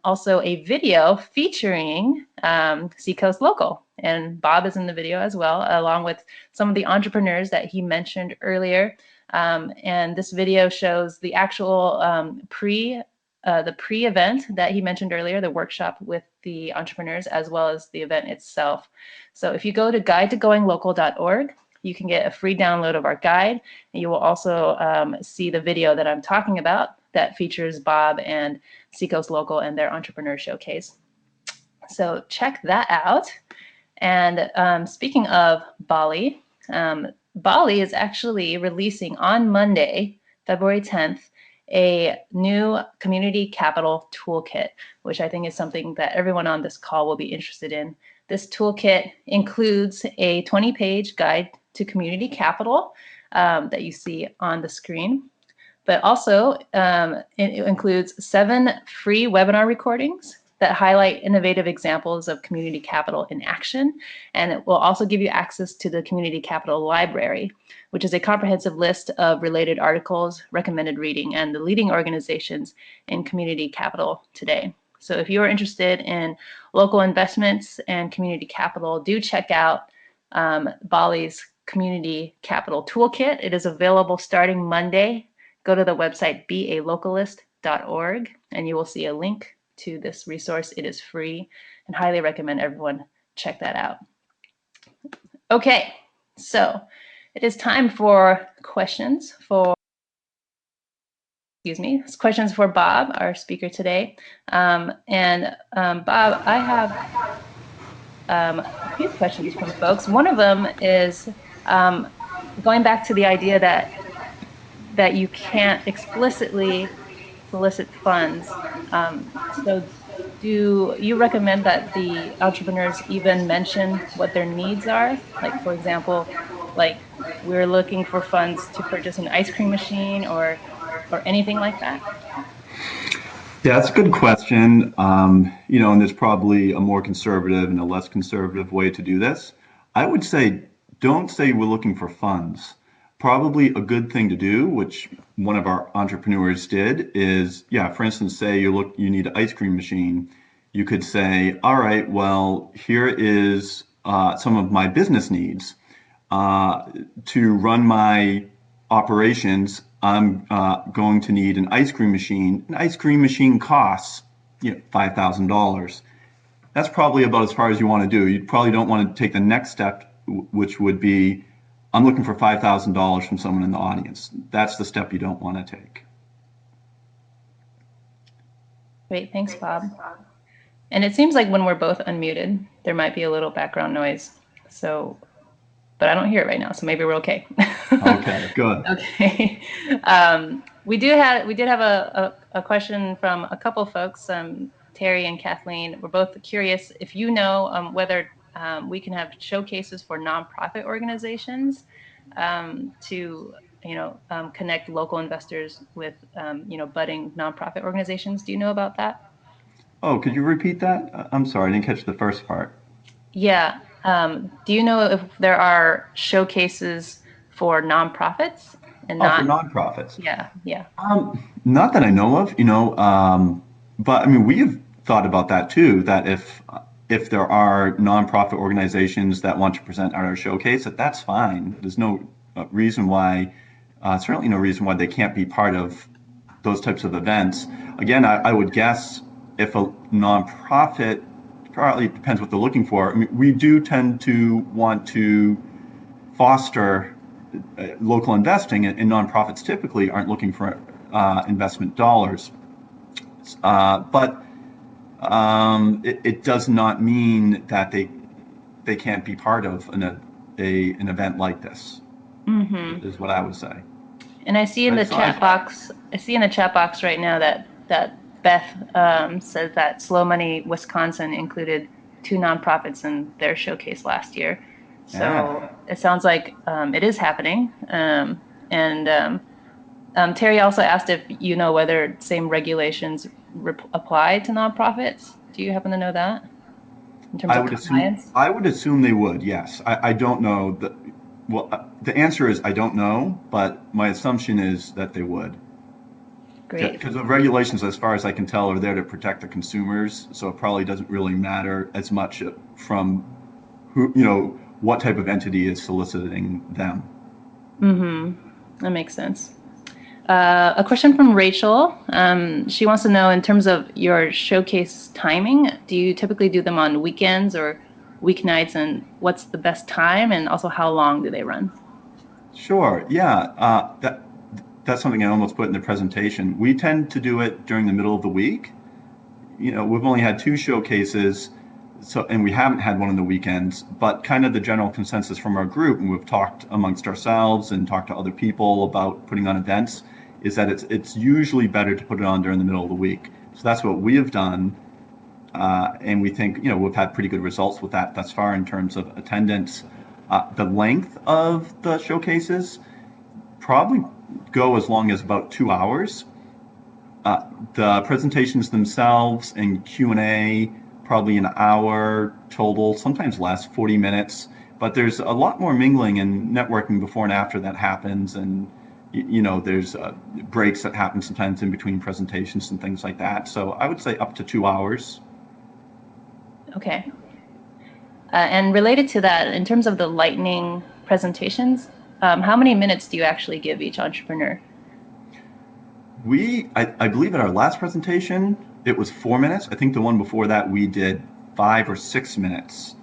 Speaker 1: also a video featuring Seacoast Local. And Bob is in the video as well, along with some of the entrepreneurs that he mentioned earlier. And this video shows the actual pre-event that he mentioned earlier, the workshop with the entrepreneurs, as well as the event itself. So if you go to guidetogoinglocal.org, you can get a free download of our guide, and you will also see the video that I'm talking about that features Bob and Seacoast Local and their entrepreneur showcase. So check that out. And speaking of BALI, BALI is actually releasing on Monday, February 10th, a new community capital toolkit, which I think is something that everyone on this call will be interested in. This toolkit includes a 20-page guide to community capital that you see on the screen, but also it includes 7 free webinar recordings that highlight innovative examples of community capital in action. And it will also give you access to the Community Capital Library, which is a comprehensive list of related articles, recommended reading, and the leading organizations in community capital today. So if you're interested in local investments and community capital, do check out BALI's Community Capital Toolkit. It is available starting Monday. Go to the website bealocalist.org, and you will see a link to this resource. It is free, and highly recommend everyone check that out. Okay, so it is time for questions for Bob, our speaker today. Bob, I have a few questions from folks. One of them is going back to the idea that you can't explicitly solicit funds. So do you recommend that the entrepreneurs even mention what their needs are? Like, for example, like we're looking for funds to purchase an ice cream machine or anything like that?
Speaker 2: Yeah, that's a good question. And there's probably a more conservative and a less conservative way to do this. I would say, don't say we're looking for funds. probably a good thing to do, which one of our entrepreneurs did, is, yeah, for instance, say you need an ice cream machine. You could say, all right, well, here is some of my business needs. To run my operations, I'm going to need an ice cream machine. An ice cream machine costs, $5,000. That's probably about as far as you want to do. You probably don't want to take the next step, which would be, I'm looking for $5,000 from someone in the audience. That's the step you don't want to take.
Speaker 1: Great, thanks, Bob. And it seems like when we're both unmuted, there might be a little background noise. So, but I don't hear it right now, so maybe we're okay.
Speaker 2: Okay, good.
Speaker 1: Okay. We did have a question from a couple folks, Terry and Kathleen. We're both curious if you know whether we can have showcases for nonprofit organizations to connect local investors with budding nonprofit organizations. Do you know about that?
Speaker 2: Oh, could you repeat that? I'm sorry, I didn't catch the first part.
Speaker 1: Yeah. Do you know if there are showcases for nonprofits and
Speaker 2: Oh, for
Speaker 1: not?
Speaker 2: nonprofits.
Speaker 1: Yeah.
Speaker 2: Not that I know of, but I mean, we have thought about that too, that if there are nonprofit organizations that want to present at our showcase, that's fine. There's no reason why, certainly no reason why they can't be part of those types of events. Again, I would guess if a nonprofit, probably depends what they're looking for. I mean, we do tend to want to foster local investing, and nonprofits typically aren't looking for investment dollars. But it does not mean that they can't be part of an event like this, is what I would say.
Speaker 1: And I see in the
Speaker 2: So I,
Speaker 1: chat box, right now that Beth says that Slow Money Wisconsin included 2 nonprofits in their showcase last year. So
Speaker 2: yeah.
Speaker 1: it sounds like it is happening. And Terry also asked if you know whether same regulations apply to nonprofits. Do you happen to know that in terms
Speaker 2: I
Speaker 1: of
Speaker 2: would assume
Speaker 1: compliance?
Speaker 2: I would assume they would. Yes, I don't know. Well, the answer is I don't know, but my assumption is that they would.
Speaker 1: Great.
Speaker 2: Because the regulations, as far as I can tell, are there to protect the consumers. So it probably doesn't really matter as much from who, what type of entity is soliciting them.
Speaker 1: That makes sense. A question from Rachel. She wants to know, in terms of your showcase timing, do you typically do them on weekends or weeknights, and what's the best time, and also how long do they run?
Speaker 2: Sure. Yeah. That's something I almost put in the presentation. We tend to do it during the middle of the week. We've only had 2 showcases, and we haven't had one on the weekends, but kind of the general consensus from our group, and we've talked amongst ourselves and talked to other people about putting on events, is that it's usually better to put it on during the middle of the week. So that's what we have done, and we think we've had pretty good results with that thus far in terms of attendance. The length of the showcases probably go as long as about 2 hours. The presentations themselves and Q&A, probably an hour total, sometimes less, 40 minutes. But there's a lot more mingling and networking before and after that happens. And, there's breaks that happen sometimes in between presentations and things like that. So I would say up to 2 hours.
Speaker 1: Okay. And related to that, in terms of the lightning presentations, how many minutes do you actually give each entrepreneur?
Speaker 2: I believe at our last presentation, it was 4 minutes. I think the one before that we did 5 or 6 minutes.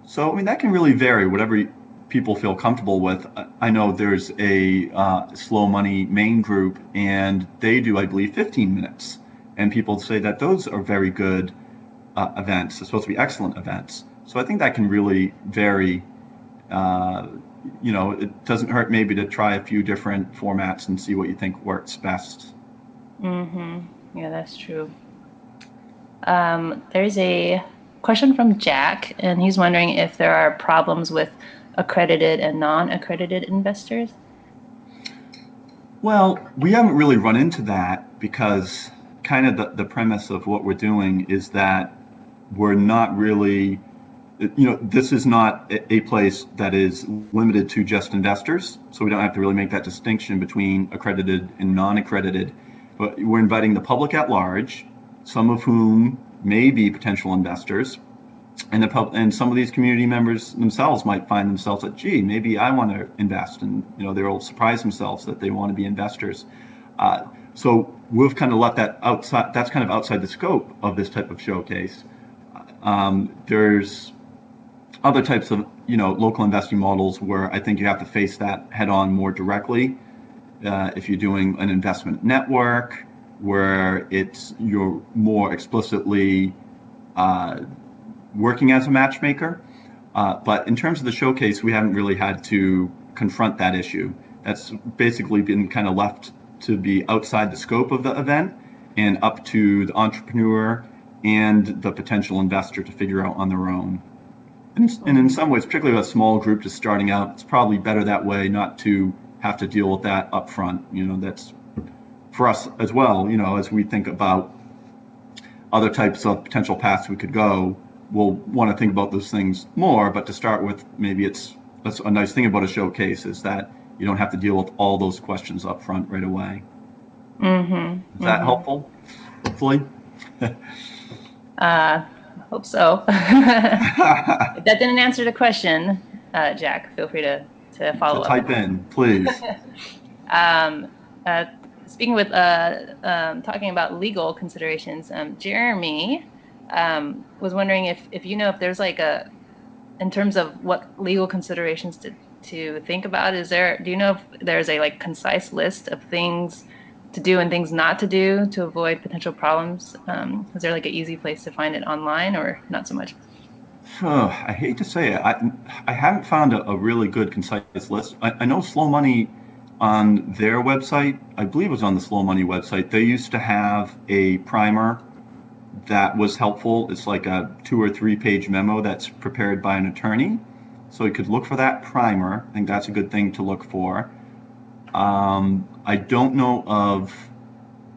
Speaker 2: So, I mean, that can really vary, whatever people feel comfortable with. I know there's a Slow Money main group, and they do, I believe, 15 minutes. And people say that those are very good events. They're supposed to be excellent events. So I think that can really vary. It doesn't hurt maybe to try a few different formats and see what you think works best.
Speaker 1: Yeah, that's true. There's a question from Jack, and he's wondering if there are problems with accredited and non-accredited investors.
Speaker 2: Well, we haven't really run into that because kind of the premise of what we're doing is that we're not really this is not a place that is limited to just investors, so we don't have to really make that distinction between accredited and non-accredited. But we're inviting the public at large, some of whom may be potential investors, and some of these community members themselves might find themselves like, gee, maybe I want to invest, and they'll surprise themselves that they want to be investors. So we've kind of let that outside. That's kind of outside the scope of this type of showcase. There's other types of local investing models where I think you have to face that head on more directly. If you're doing an investment network where you're more explicitly working as a matchmaker. But in terms of the showcase, we haven't really had to confront that issue. That's basically been kind of left to be outside the scope of the event and up to the entrepreneur and the potential investor to figure out on their own. And in some ways, particularly with a small group just starting out, it's probably better that way, not to have to deal with that up front. That's for us as well, as we think about other types of potential paths we could go, we'll want to think about those things more. But to start with, maybe that's a nice thing about a showcase, is that you don't have to deal with all those questions up front right away. Is that helpful? Hopefully.
Speaker 1: Hope so. If that didn't answer the question, Jack, feel free to follow up.
Speaker 2: Type in, please.
Speaker 1: Speaking with talking about legal considerations, Jeremy was wondering if if there's in terms of what legal considerations to think about, do you know if there's a concise list of things to do and things not to do to avoid potential problems? Is there an easy place to find it online, or not so much?
Speaker 2: I hate to say it, I haven't found a really good concise list. I know Slow Money on their website, I believe it was on the Slow Money website, they used to have a primer that was helpful. It's like a 2 or 3 page memo that's prepared by an attorney. So you could look for that primer. I think that's a good thing to look for. I don't know of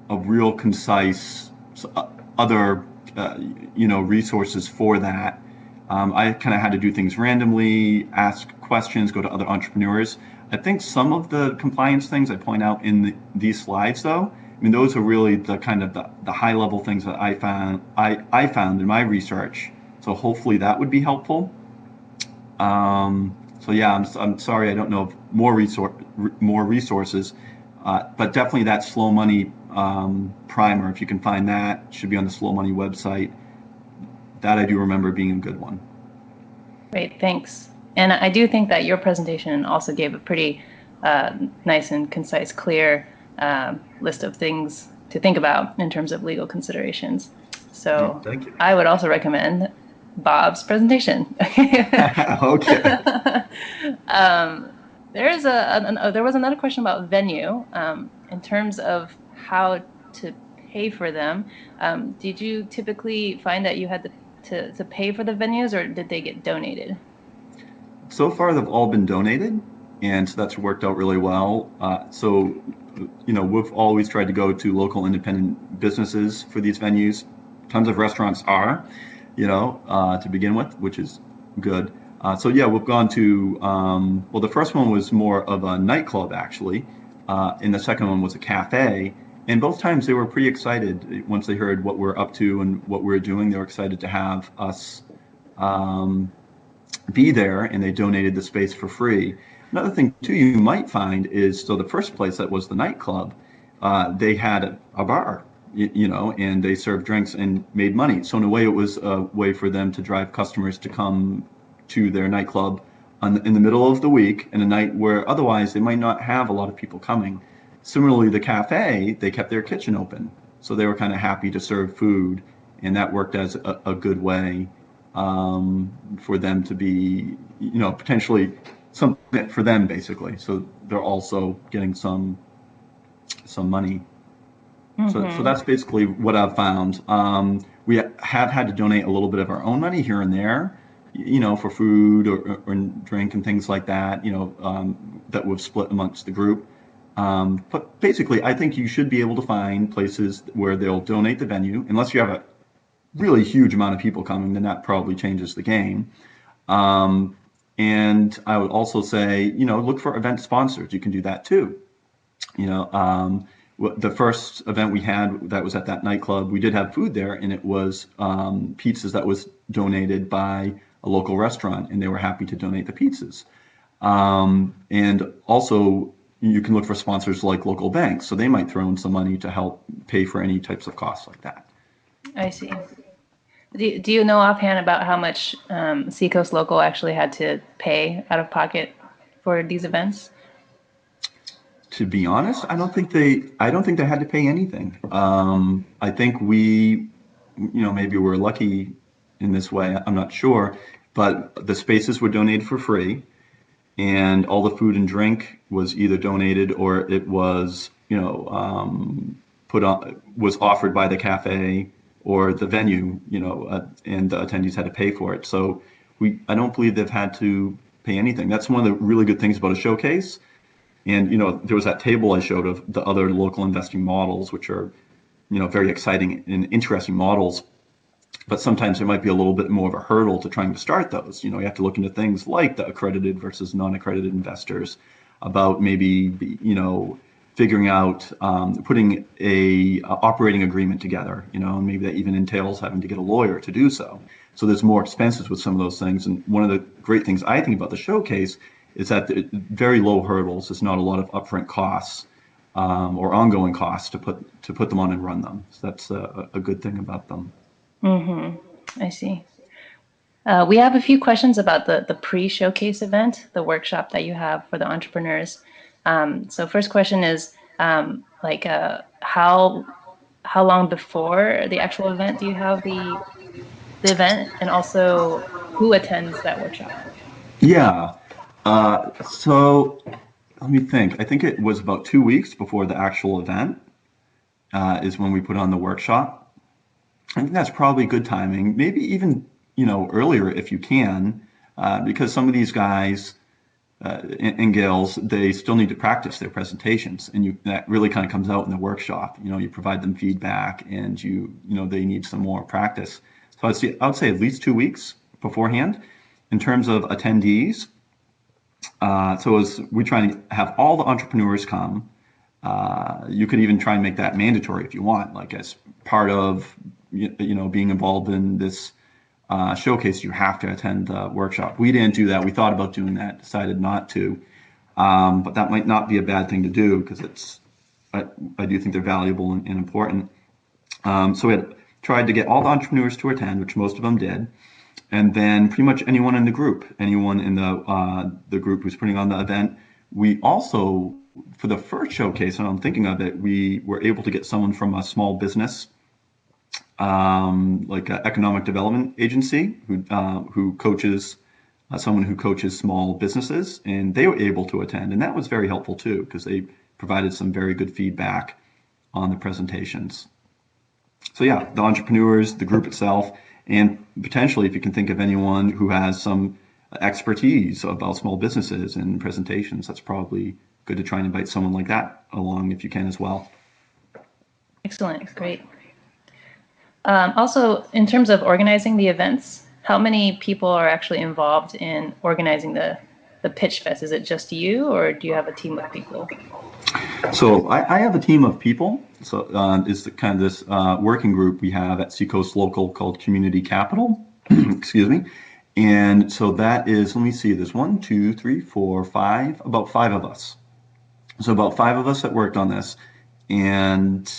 Speaker 2: real concise other resources for that. I kind of had to do things randomly, ask questions, go to other entrepreneurs. I think some of the compliance things I point out in these slides, though, those are really the kind of the high level things that I found in my research. So hopefully that would be helpful. So yeah, I'm sorry I don't know of more resources, but definitely that Slow Money primer, if you can find that, should be on the Slow Money website. That I do remember being a good one.
Speaker 1: Great, thanks. And I do think that your presentation also gave a pretty nice and concise, clear list of things to think about in terms of legal considerations. So
Speaker 2: thank you.
Speaker 1: I would also recommend Bob's presentation.
Speaker 2: Okay.
Speaker 1: There was another question about venue in terms of how to pay for them. Did you typically find that you had to pay for the venues, or did they get donated?
Speaker 2: So far, they've all been donated, and so that's worked out really well. So, we've always tried to go to local independent businesses for these venues. Tons of restaurants are, to begin with, which is good. So yeah, we've gone to, well, the first one was more of a nightclub, actually, and the second one was a cafe. And both times they were pretty excited. Once they heard what we're up to and what we're doing, they were excited to have us be there, and they donated the space for free. Another thing, too, you might find is, so the first place that was the nightclub, they had a bar, and they served drinks and made money. So in a way, it was a way for them to drive customers to come to their nightclub in the middle of the week, in a night where otherwise they might not have a lot of people coming. Similarly, the cafe, they kept their kitchen open. So they were kind of happy to serve food, and that worked as a good way for them to be, potentially something for them, basically. So they're also getting some money. So that's basically what I've found. We have had to donate a little bit of our own money here and there, for food or drink and things like that, that we've split amongst the group. But basically, I think you should be able to find places where they'll donate the venue, unless you have a really huge amount of people coming, then that probably changes the game. Um, and I would also say, look for event sponsors. You can do that too. You know, the first event we had that was at that nightclub, we did have food there, and it was pizzas that was donated by a local restaurant, and they were happy to donate the pizzas. And also, you can look for sponsors like local banks, so they might throw in some money to help pay for any types of costs like that.
Speaker 1: I see. Do you know offhand about how much Seacoast Local actually had to pay out of pocket for these events?
Speaker 2: To be honest, I don't think they had to pay anything. I think maybe we're lucky in this way. I'm not sure, but the spaces were donated for free, and all the food and drink was either donated or it was, was offered by the cafe or the venue, and the attendees had to pay for it. So I don't believe they've had to pay anything. That's one of the really good things about a showcase. And, there was that table I showed of the other local investing models, which are, very exciting and interesting models. But sometimes there might be a little bit more of a hurdle to trying to start those. You have to look into things like the accredited versus non-accredited investors, about maybe, figuring out, putting a operating agreement together, and maybe that even entails having to get a lawyer to do so. So there's more expenses with some of those things. And one of the great things I think about the showcase is that very low hurdles. There's not a lot of upfront costs or ongoing costs to put them on and run them. So that's a good thing about them.
Speaker 1: I see. We have a few questions about the pre-showcase event, the workshop that you have for the entrepreneurs. So first question is, how long before the actual event do you have the event, and also who attends that workshop?
Speaker 2: Yeah. So let me think. I think it was about 2 weeks before the actual event is when we put on the workshop. I think that's probably good timing. Maybe even, earlier if you can, because some of these guys and gals, they still need to practice their presentations, and that really kind of comes out in the workshop. You provide them feedback, and they need some more practice. So I would say at least 2 weeks beforehand. In terms of attendees, so as we try to have all the entrepreneurs come, you could even try and make that mandatory if you want, like as part of being involved in this showcase, you have to attend the workshop. We didn't do that. We thought about doing that, decided not to, but that might not be a bad thing to do because I do think they're valuable and important. So we had tried to get all the entrepreneurs to attend, which most of them did. And then pretty much anyone in the group, anyone in the group who's putting on the event. We also, for the first showcase, and I'm thinking of it, we were able to get someone from a small business, like an economic development agency, who coaches, someone who coaches small businesses, and they were able to attend, and that was very helpful too because they provided some very good feedback on the presentations. So yeah, the entrepreneurs, the group itself. And potentially, if you can think of anyone who has some expertise about small businesses and presentations, that's probably good to try and invite someone like that along if you can as well.
Speaker 1: Excellent, great. Also, in terms of organizing the events, how many people are actually involved in organizing the Pitchfest? Is it just you, or do you have a team of people?
Speaker 2: So I have a team of people. So it's kind of this working group we have at Seacoast Local called Community Capital. Excuse me. And so that is, let me see, there's 1, 2, 3, 4, 5, about 5 of us. So about 5 of us that worked on this. And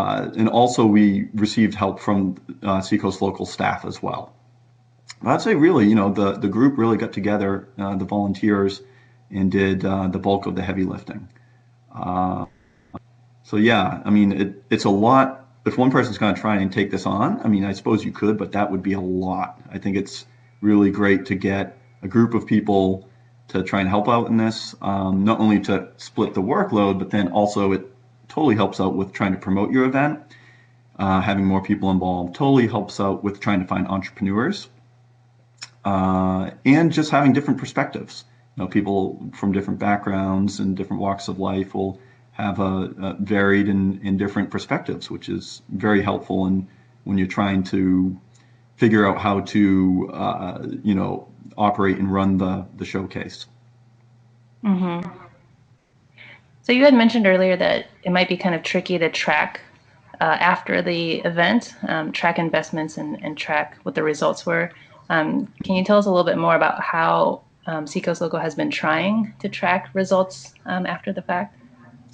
Speaker 2: also we received help from Seacoast Local staff as well. I'd say really, the group really got together, the volunteers, and did the bulk of the heavy lifting. So yeah, I mean, it's a lot. If one person's going to try and take this on, I mean, I suppose you could, but that would be a lot. I think it's really great to get a group of people to try and help out in this, not only to split the workload, but then also it totally helps out with trying to promote your event. Having more people involved totally helps out with trying to find entrepreneurs, and just having different perspectives. People from different backgrounds and different walks of life will have a varied and different perspectives, which is very helpful when you're trying to figure out how to, operate and run the showcase.
Speaker 1: Mm-hmm. So you had mentioned earlier that it might be kind of tricky to track after the event, track investments and track what the results were. Can you tell us a little bit more about how Seacoast Local has been trying to track results after the fact?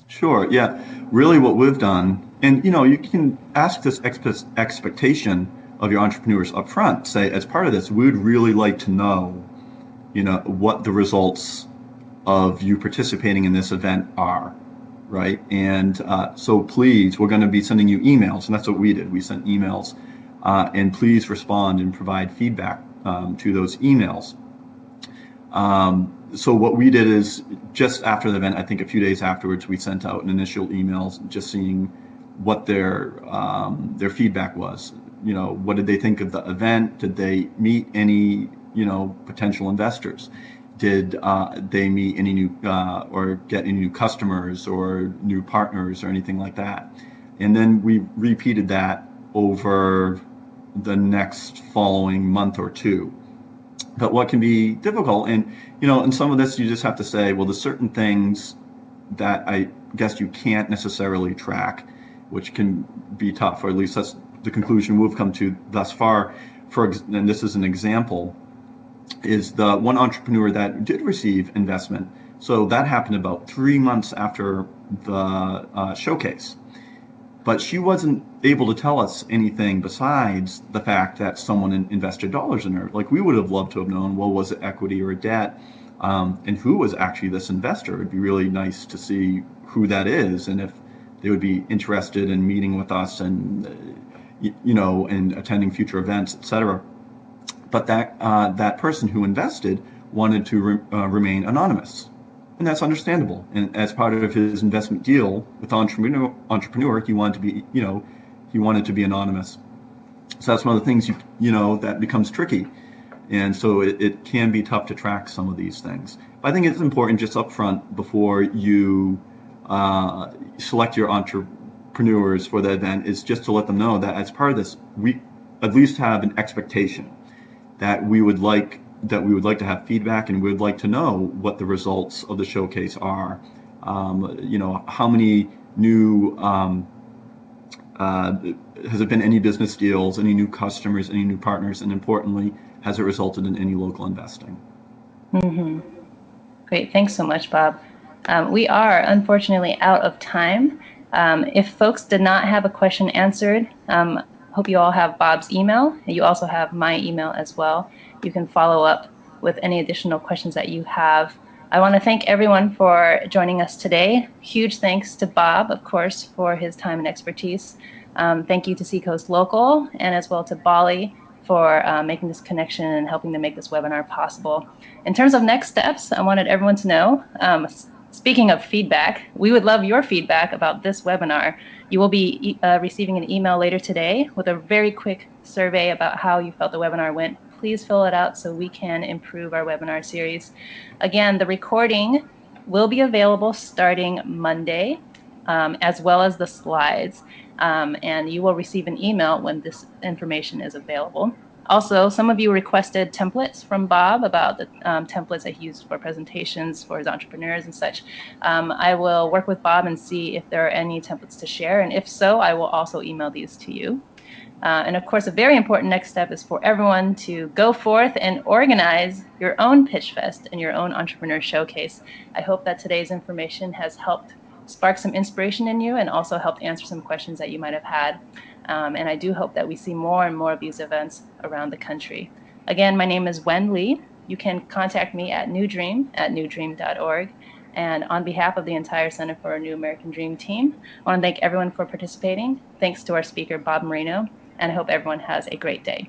Speaker 2: Sure. Yeah. Really, what we've done, and you can ask this expectation of your entrepreneurs up front. Say, as part of this, we would really like to know, what the results of you participating in this event are, right? And so, please, we're going to be sending you emails, and that's what we did. We sent emails, and please respond and provide feedback to those emails. So what we did is just after the event, I think a few days afterwards, we sent out an initial emails just seeing what their feedback was. What did they think of the event? Did they meet any potential investors? Did they meet any new or get any new customers or new partners or anything like that? And then we repeated that over the next following month or two. But what can be difficult, and in some of this, you just have to say, well, there's certain things that I guess you can't necessarily track, which can be tough, or at least that's the conclusion we've come to thus far. And this is an example, is the one entrepreneur that did receive investment. So that happened about 3 months after the showcase. But she wasn't able to tell us anything besides the fact that someone invested dollars in her. Like, we would have loved to have known, well, was it equity or debt? And who was actually this investor? It'd be really nice to see who that is and if they would be interested in meeting with us and, and attending future events, etc. But that person who invested wanted to remain anonymous. And that's understandable. And as part of his investment deal with the entrepreneur, he wanted to be, he wanted to be anonymous. So that's one of the things that becomes tricky. And so it can be tough to track some of these things. But I think it's important just up front before you select your entrepreneurs for the event is just to let them know that as part of this, we at least have an expectation that we would like to have feedback, and we would like to know what the results of the showcase are. How many new has it been any business deals, any new customers, any new partners, and importantly, has it resulted in any local investing?
Speaker 1: Mm-hmm. Great. Thanks so much, Bob. We are unfortunately out of time. If folks did not have a question answered, hope you all have Bob's email. You also have my email as well. You can follow up with any additional questions that you have. I want to thank everyone for joining us today. Huge thanks to Bob, of course, for his time and expertise. Thank you to Seacoast Local and as well to Bali for making this connection and helping to make this webinar possible. In terms of next steps, I wanted everyone to know, speaking of feedback, we would love your feedback about this webinar. You will be receiving an email later today with a very quick survey about how you felt the webinar went. Please fill it out so we can improve our webinar series. Again, the recording will be available starting Monday, as well as the slides. And you will receive an email when this information is available. Also, some of you requested templates from Bob about the templates that he used for presentations for his entrepreneurs and such. I will work with Bob and see if there are any templates to share. And if so, I will also email these to you. And of course, a very important next step is for everyone to go forth and organize your own Pitchfest and your own entrepreneur showcase. I hope that today's information has helped spark some inspiration in you and also helped answer some questions that you might have had. And I do hope that we see more and more of these events around the country. Again, my name is Wen Lee. You can contact me at newdream@newdream.org. And on behalf of the entire Center for a New American Dream team, I want to thank everyone for participating. Thanks to our speaker, Bob Marino, and I hope everyone has a great day.